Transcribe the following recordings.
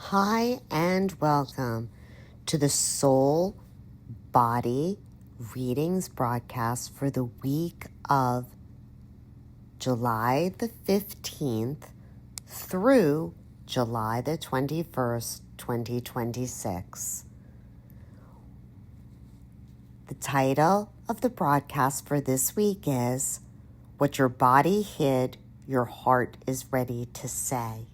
Hi and welcome to the Soul Body Readings broadcast for the week of July the 15th through July the 21st, 2026. The title of the broadcast for this week is What Your Body Hid, Your Heart is Ready to Say.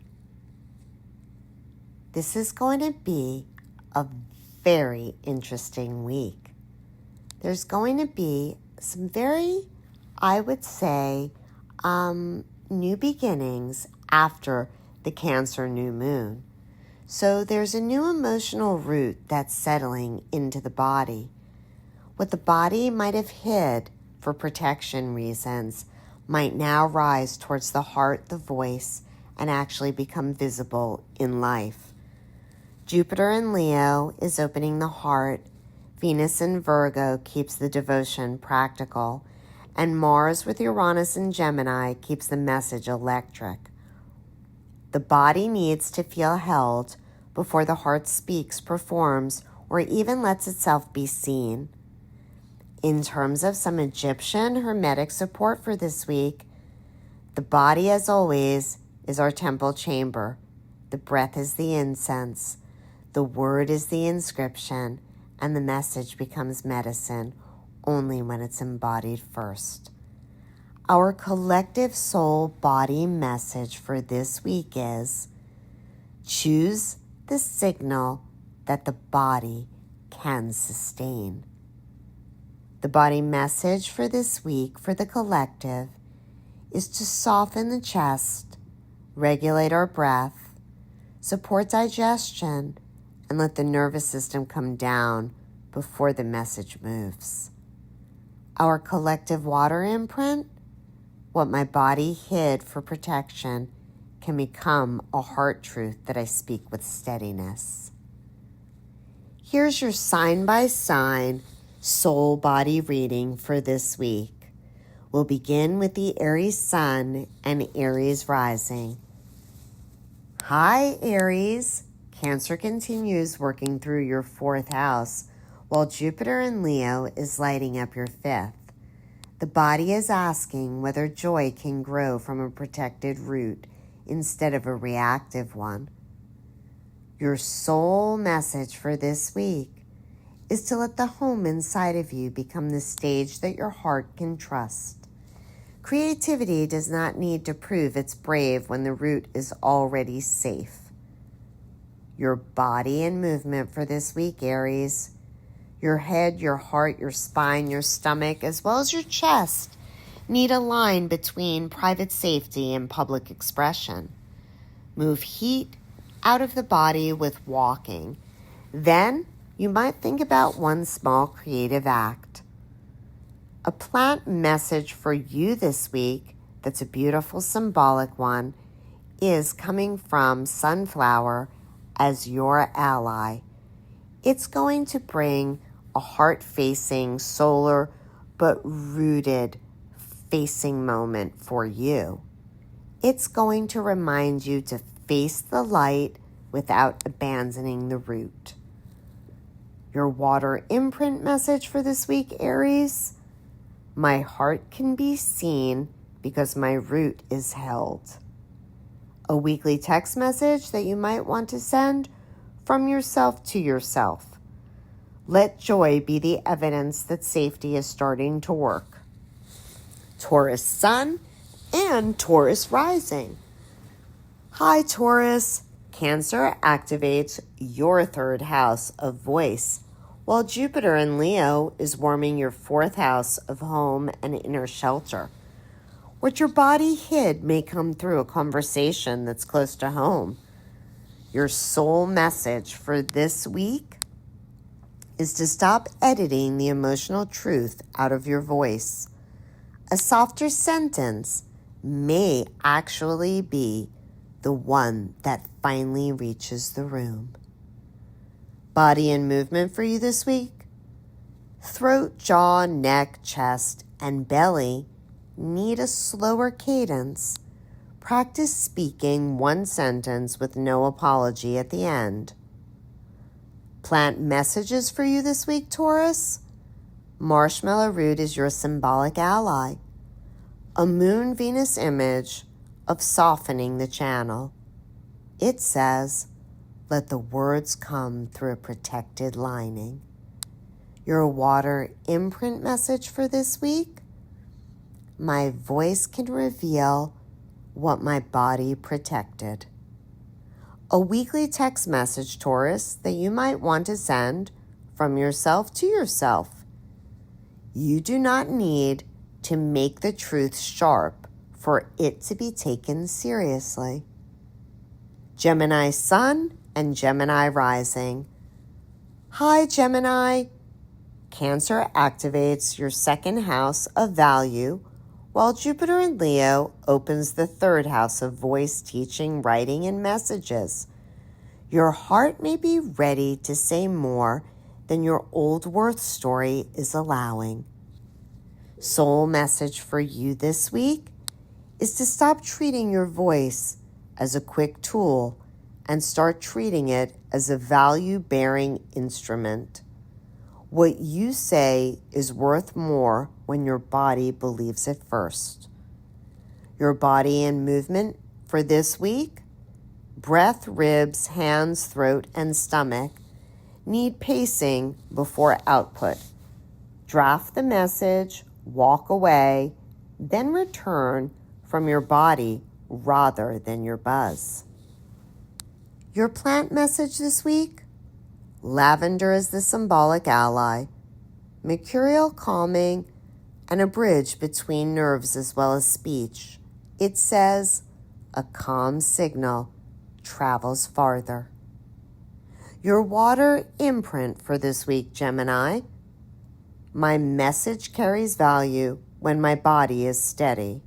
This is going to be a very interesting week. There's going to be some very, I would say, new beginnings after the Cancer new moon. So there's a new emotional root that's settling into the body. What the body might have hid for protection reasons might now rise towards the heart, the voice, and actually become visible in life. Jupiter in Leo is opening the heart, Venus in Virgo keeps the devotion practical, and Mars with Uranus in Gemini keeps the message electric. The body needs to feel held before the heart speaks, performs, or even lets itself be seen. In terms of some Egyptian Hermetic support for this week, the body, as always, is our temple chamber. The breath is the incense. The word is the inscription, and the message becomes medicine only when it's embodied first. Our collective soul body message for this week is choose the signal that the body can sustain. The body message for this week for the collective is to soften the chest, regulate our breath, support digestion, and let the nervous system come down before the message moves. Our collective water imprint, what my body hid for protection, can become a heart truth that I speak with steadiness. Here's your sign-by-sign soul body reading for this week. We'll begin with the Aries sun and Aries rising. Hi, Aries. Cancer continues working through your fourth house, while Jupiter in Leo is lighting up your fifth. The body is asking whether joy can grow from a protected root instead of a reactive one. Your soul message for this week is to let the home inside of you become the stage that your heart can trust. Creativity does not need to prove it's brave when the root is already safe. Your body and movement for this week, Aries. Your head, your heart, your spine, your stomach, as well as your chest need a line between private safety and public expression. Move heat out of the body with walking. Then you might think about one small creative act. A plant message for you this week that's a beautiful symbolic one is coming from sunflower as your ally. It's going to bring a heart-facing, solar, but rooted facing moment for you. It's going to remind you to face the light without abandoning the root. Your water imprint message for this week, Aries. My heart can be seen because my root is held. A weekly text message that you might want to send from yourself to yourself. Let joy be the evidence that safety is starting to work. Taurus sun and Taurus rising. Hi, Taurus. Cancer activates your third house of voice, while Jupiter in Leo is warming your fourth house of home and inner shelter. What your body hid may come through a conversation that's close to home. Your soul message for this week is to stop editing the emotional truth out of your voice. A softer sentence may actually be the one that finally reaches the room. Body and movement for you this week. Throat, jaw, neck, chest, and belly need a slower cadence. Practice speaking one sentence with no apology at the end. Plant messages for you this week, Taurus. Marshmallow root is your symbolic ally. A Moon-Venus image of softening the channel. It says, let the words come through a protected lining. Your water imprint message for this week. My voice can reveal what my body protected. A weekly text message, Taurus, that you might want to send from yourself to yourself. You do not need to make the truth sharp for it to be taken seriously. Gemini Sun and Gemini Rising. Hi, Gemini. Cancer activates your second house of value, while Jupiter in Leo opens the third house of voice, teaching, writing, and messages. Your heart may be ready to say more than your old worth story is allowing. Soul message for you this week is to stop treating your voice as a quick tool and start treating it as a value-bearing instrument. What you say is worth more when your body believes it first. Your body and movement for this week, breath, ribs, hands, throat, and stomach need pacing before output. Draft the message, walk away, then return from your body rather than your buzz. Your plant message this week? Lavender is the symbolic ally, mercurial calming, and a bridge between nerves as well as speech. It says, a calm signal travels farther. Your water imprint for this week, Gemini. My message carries value when my body is steady.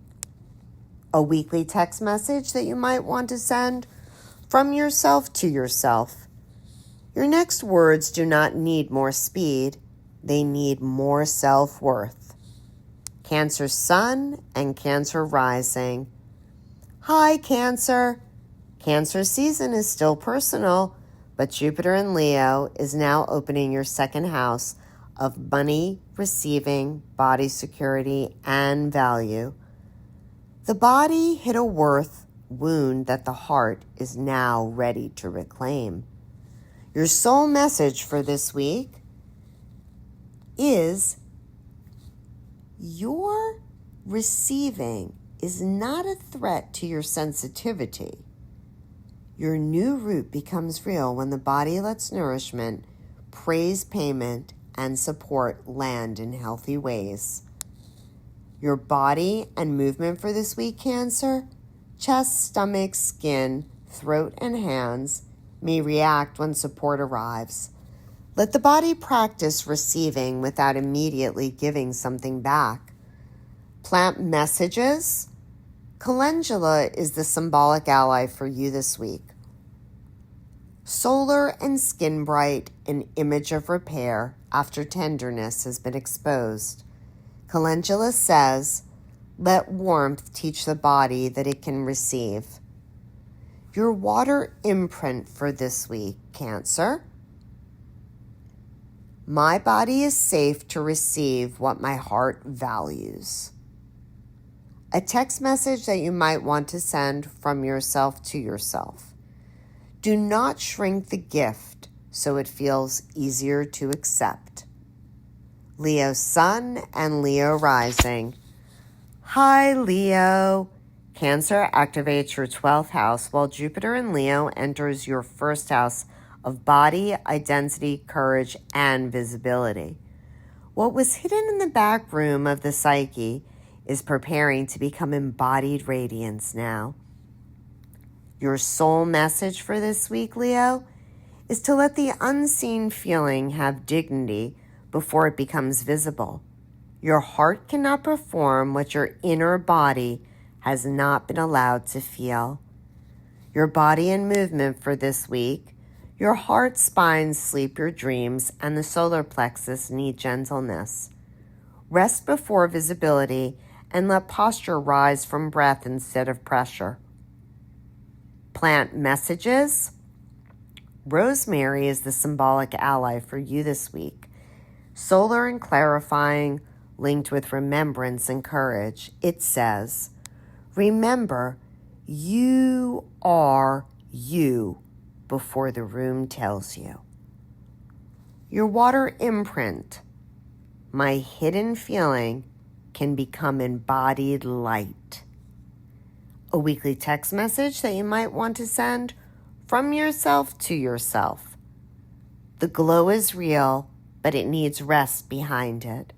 A weekly text message that you might want to send from yourself to yourself. Your next words do not need more speed. They need more self-worth. Cancer Sun and Cancer Rising. Hi, Cancer. Cancer season is still personal, but Jupiter in Leo is now opening your second house of money, receiving, body security, and value. The body hit a worth wound that the heart is now ready to reclaim. Your soul message for this week is your receiving is not a threat to your sensitivity. Your new root becomes real when the body lets nourishment, praise, payment, and support land in healthy ways. Your body and movement for this week, Cancer, chest, stomach, skin, throat, and hands may react when support arrives. Let the body practice receiving without immediately giving something back. Plant messages. Calendula is the symbolic ally for you this week. Solar and skin bright, an image of repair after tenderness has been exposed. Calendula says, let warmth teach the body that it can receive. Your water imprint for this week, Cancer. My body is safe to receive what my heart values. A text message that you might want to send from yourself to yourself. Do not shrink the gift so it feels easier to accept. Leo Sun and Leo Rising. Hi, Leo. Cancer activates your 12th house while Jupiter in Leo enters your first house of body, identity, courage, and visibility. What was hidden in the back room of the psyche is preparing to become embodied radiance now. Your soul message for this week, Leo, is to let the unseen feeling have dignity before it becomes visible. Your heart cannot perform what your inner body has not been allowed to feel. Your body and movement for this week, your heart, spine, sleep, your dreams, and the solar plexus need gentleness. Rest before visibility and let posture rise from breath instead of pressure. Plant messages. Rosemary is the symbolic ally for you this week. Solar and clarifying, linked with remembrance and courage. It says, remember, you are you before the room tells you. Your water imprint. My hidden feeling can become embodied light. A weekly text message that you might want to send from yourself to yourself. The glow is real, but it needs rest behind it.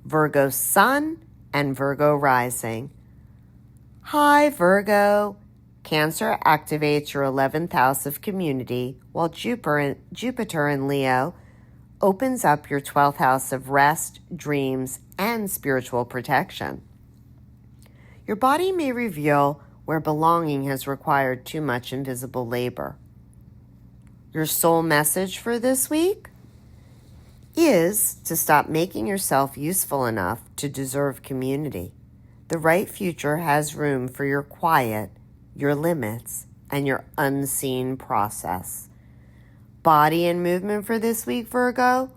Virgo sun and Virgo rising. Hi, Virgo. Cancer activates your 11th house of community, while Jupiter in Leo opens up your 12th house of rest, dreams, and spiritual protection. Your body may reveal where belonging has required too much invisible labor. Your soul message for this week is to stop making yourself useful enough to deserve community. The right future has room for your quiet, your limits, and your unseen process. Body and movement for this week, Virgo.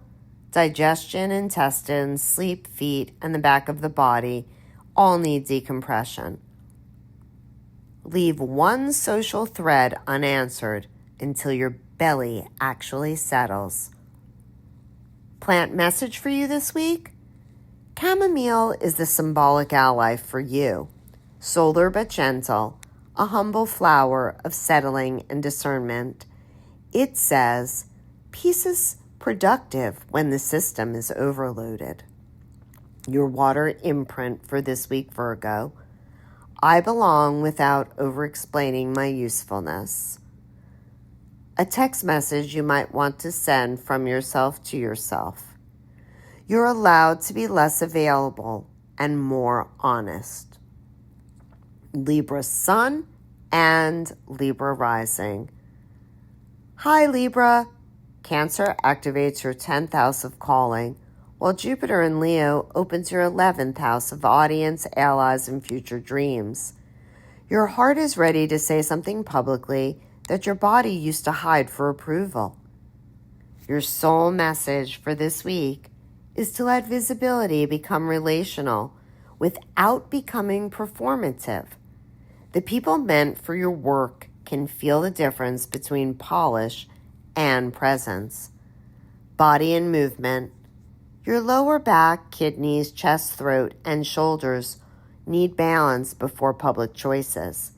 Digestion, intestines, sleep, feet, and the back of the body all need decompression. Leave one social thread unanswered until your belly actually settles. Plant message for you this week. Chamomile is the symbolic ally for you. Solar but gentle, a humble flower of settling and discernment. It says, peace is productive when the system is overloaded. Your water imprint for this week, Virgo. I belong without over-explaining my usefulness. A text message you might want to send from yourself to yourself. You're allowed to be less available and more honest. Libra sun and Libra rising. Hi, Libra. Cancer activates your 10th house of calling, while Jupiter in Leo opens your 11th house of audience, allies, and future dreams. Your heart is ready to say something publicly that your body used to hide for approval. Your soul message for this week is to let visibility become relational without becoming performative. The people meant for your work can feel the difference between polish and presence. Body and movement. Your lower back, kidneys, chest, throat, and shoulders need balance before public choices.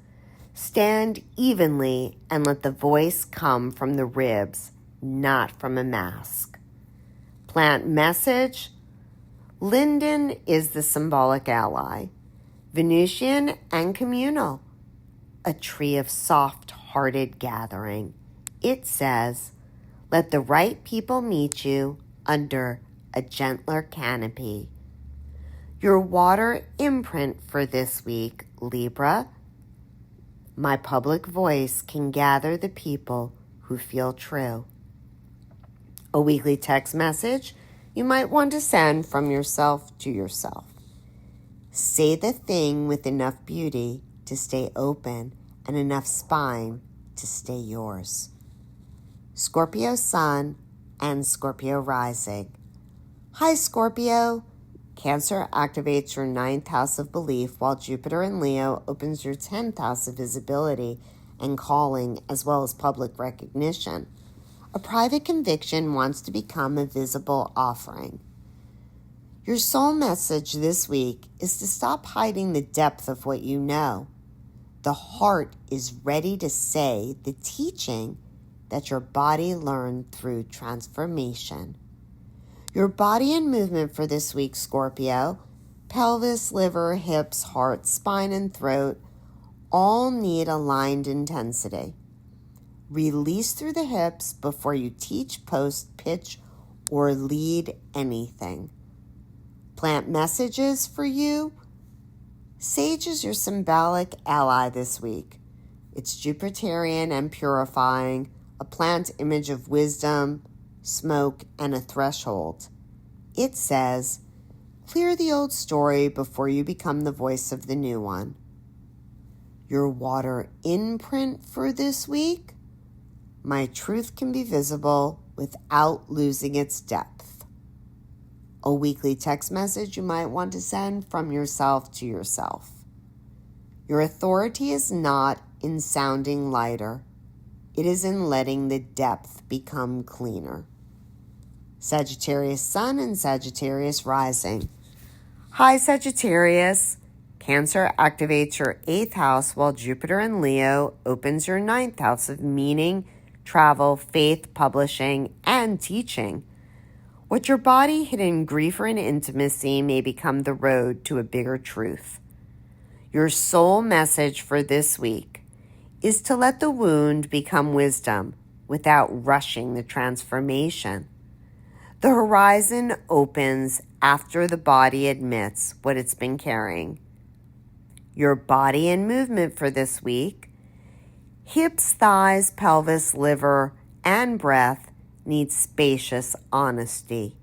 Stand evenly and let the voice come from the ribs, not from a mask. Plant message. Linden is the symbolic ally. Venusian and communal. A tree of soft-hearted gathering. It says, let the right people meet you under a gentler canopy. Your water imprint for this week, Libra. My public voice can gather the people who feel true. A weekly text message you might want to send from yourself to yourself. Say the thing with enough beauty to stay open and enough spine to stay yours. Scorpio sun and Scorpio rising. Hi, Scorpio. Cancer activates your 9th house of belief, while Jupiter in Leo opens your 10th house of visibility and calling, as well as public recognition. A private conviction wants to become a visible offering. Your soul message this week is to stop hiding the depth of what you know. The heart is ready to say the teaching that your body learned through transformation. Your body and movement for this week, Scorpio, pelvis, liver, hips, heart, spine, and throat all need aligned intensity. Release through the hips before you teach, post, pitch, or lead anything. Plant messages for you. Sage is your symbolic ally this week. It's Jupiterian and purifying, a plant image of wisdom, smoke, and a threshold. It says, clear the old story before you become the voice of the new one. Your water imprint for this week: my truth can be visible without losing its depth. A weekly text message you might want to send from yourself to yourself: your authority is not in sounding lighter. It is in letting the depth become cleaner. Sagittarius Sun and Sagittarius Rising. Hi, Sagittarius. Cancer activates your 8th house, while Jupiter in Leo opens your 9th house of meaning, travel, faith, publishing, and teaching. What your body hid in grief or in intimacy may become the road to a bigger truth. Your soul message for this week is to let the wound become wisdom without rushing the transformation. The horizon opens after the body admits what it's been carrying. Your body and movement for this week: hips, thighs, pelvis, liver, and breath need spacious honesty.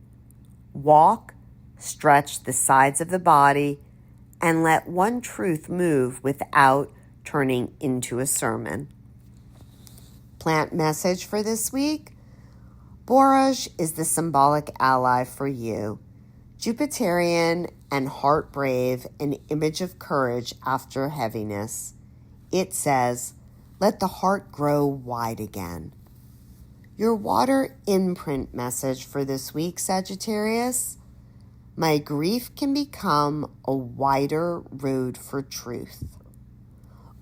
Walk, stretch the sides of the body, and let one truth move without turning into a sermon. Plant message for this week: borage is the symbolic ally for you. Jupiterian and heart brave, an image of courage after heaviness. It says, let the heart grow wide again. Your water imprint message for this week, Sagittarius: my grief can become a wider road for truth.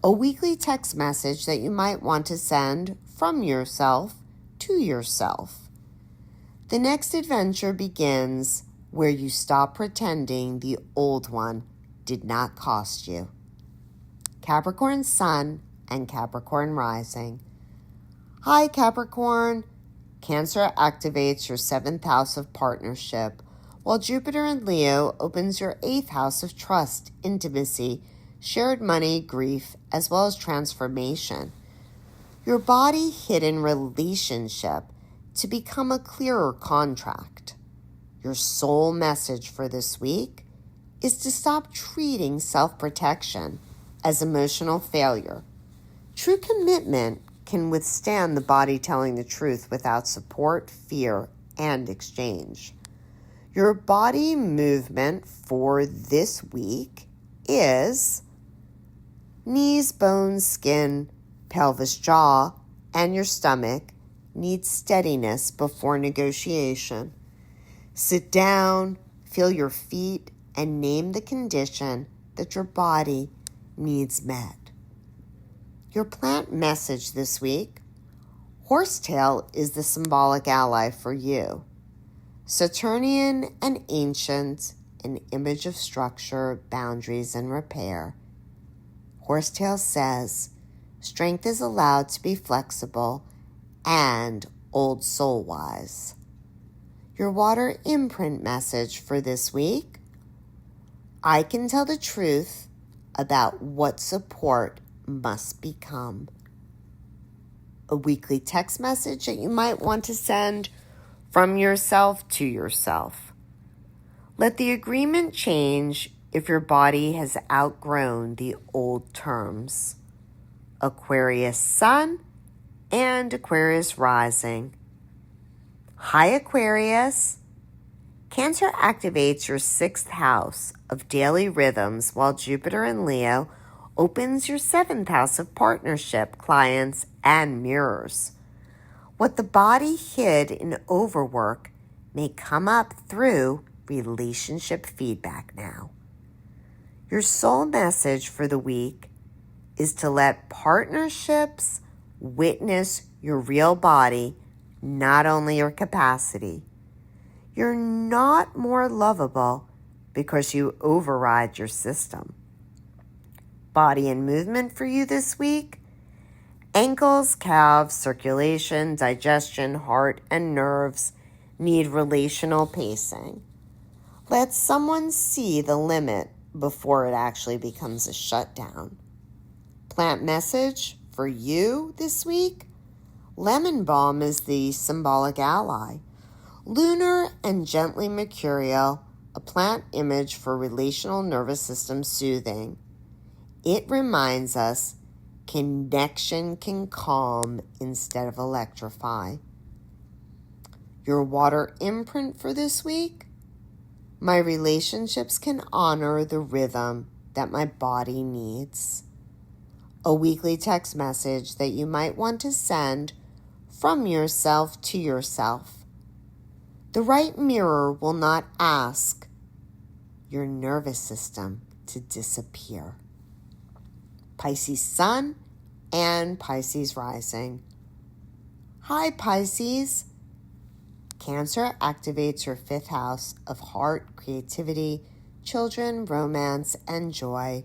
A weekly text message that you might want to send from yourself to yourself. The next adventure begins where you stop pretending the old one did not cost you. Capricorn Sun and Capricorn Rising. Hi, Capricorn. Cancer activates your 7th house of partnership, while Jupiter in Leo opens your 8th house of trust, intimacy, shared money, grief, as well as transformation. Your body hid in relationship to become a clearer contract. Your soul message for this week is to stop treating self-protection as emotional failure. True commitment can withstand the body telling the truth without support, fear, and exchange. Your body movement for this week is knees, bones, skin, pelvis, jaw, and your stomach need steadiness before negotiation. Sit down, feel your feet, and name the condition that your body needs met. Your plant message this week: horsetail is the symbolic ally for you. Saturnian and ancient, an image of structure, boundaries, and repair. Horsetail says, strength is allowed to be flexible and old soul-wise. Your water imprint message for this week: I can tell the truth about what support must become. A weekly text message that you might want to send from yourself to yourself. Let the agreement change if your body has outgrown the old terms. Aquarius Sun and Aquarius Rising. Hi, Aquarius. Cancer activates your 6th house of daily rhythms, while Jupiter in Leo opens your 7th house of partnership, clients, and mirrors. What the body hid in overwork may come up through relationship feedback now. Your soul message for the week is to let partnerships witness your real body, not only your capacity. You're not more lovable because you override your system. Body and movement for you this week: ankles, calves, circulation, digestion, heart, and nerves need relational pacing. Let someone see the limit before it actually becomes a shutdown. Plant message for you this week: lemon balm is the symbolic ally. Lunar and gently mercurial, a plant image for relational nervous system soothing. It reminds us connection can calm instead of electrify. Your water imprint for this week? My relationships can honor the rhythm that my body needs. A weekly text message that you might want to send from yourself to yourself. The right mirror will not ask your nervous system to disappear. Pisces Sun and Pisces Rising. Hi, Pisces. Cancer activates your 5th house of heart, creativity, children, romance, and joy,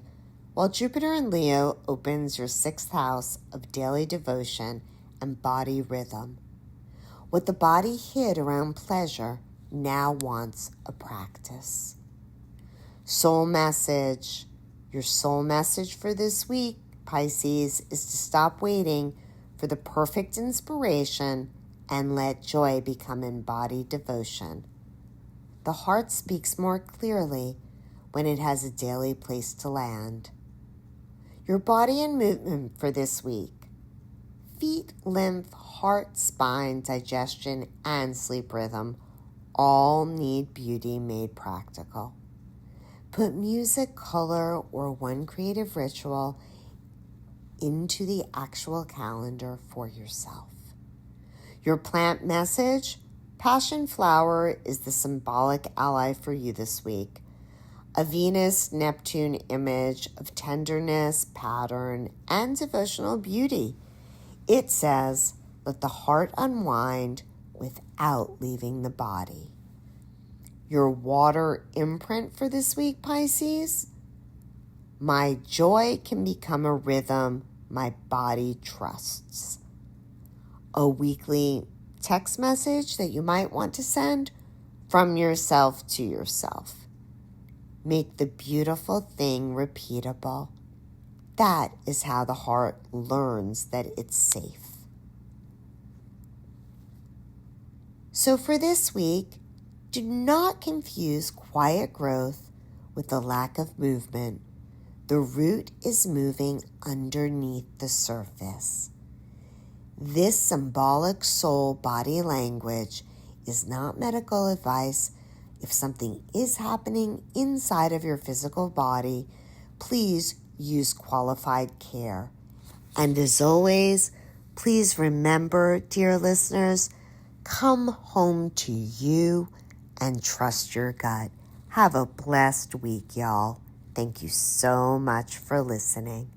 while Jupiter in Leo opens your 6th house of daily devotion and body rhythm. What the body hid around pleasure now wants a practice. Soul message. Your soul message for this week, Pisces, is to stop waiting for the perfect inspiration and let joy become embodied devotion. The heart speaks more clearly when it has a daily place to land. Your body and movement for this week. Feet, lymph, heart, spine, digestion, and sleep rhythm all need beauty made practical. Put music, color, or one creative ritual into the actual calendar for yourself. Your plant message, passion flower is the symbolic ally for you this week. A Venus-Neptune image of tenderness, pattern, and devotional beauty. It says, let the heart unwind without leaving the body. Your water imprint for this week, Pisces? My joy can become a rhythm my body trusts. A weekly text message that you might want to send from yourself to yourself. Make the beautiful thing repeatable. That is how the heart learns that it's safe. So for this week, do not confuse quiet growth with the lack of movement. The root is moving underneath the surface. This symbolic soul body language is not medical advice. If something is happening inside of your physical body, please use qualified care. And as always, please remember, dear listeners, come home to you and trust your gut. Have a blessed week, y'all. Thank you so much for listening.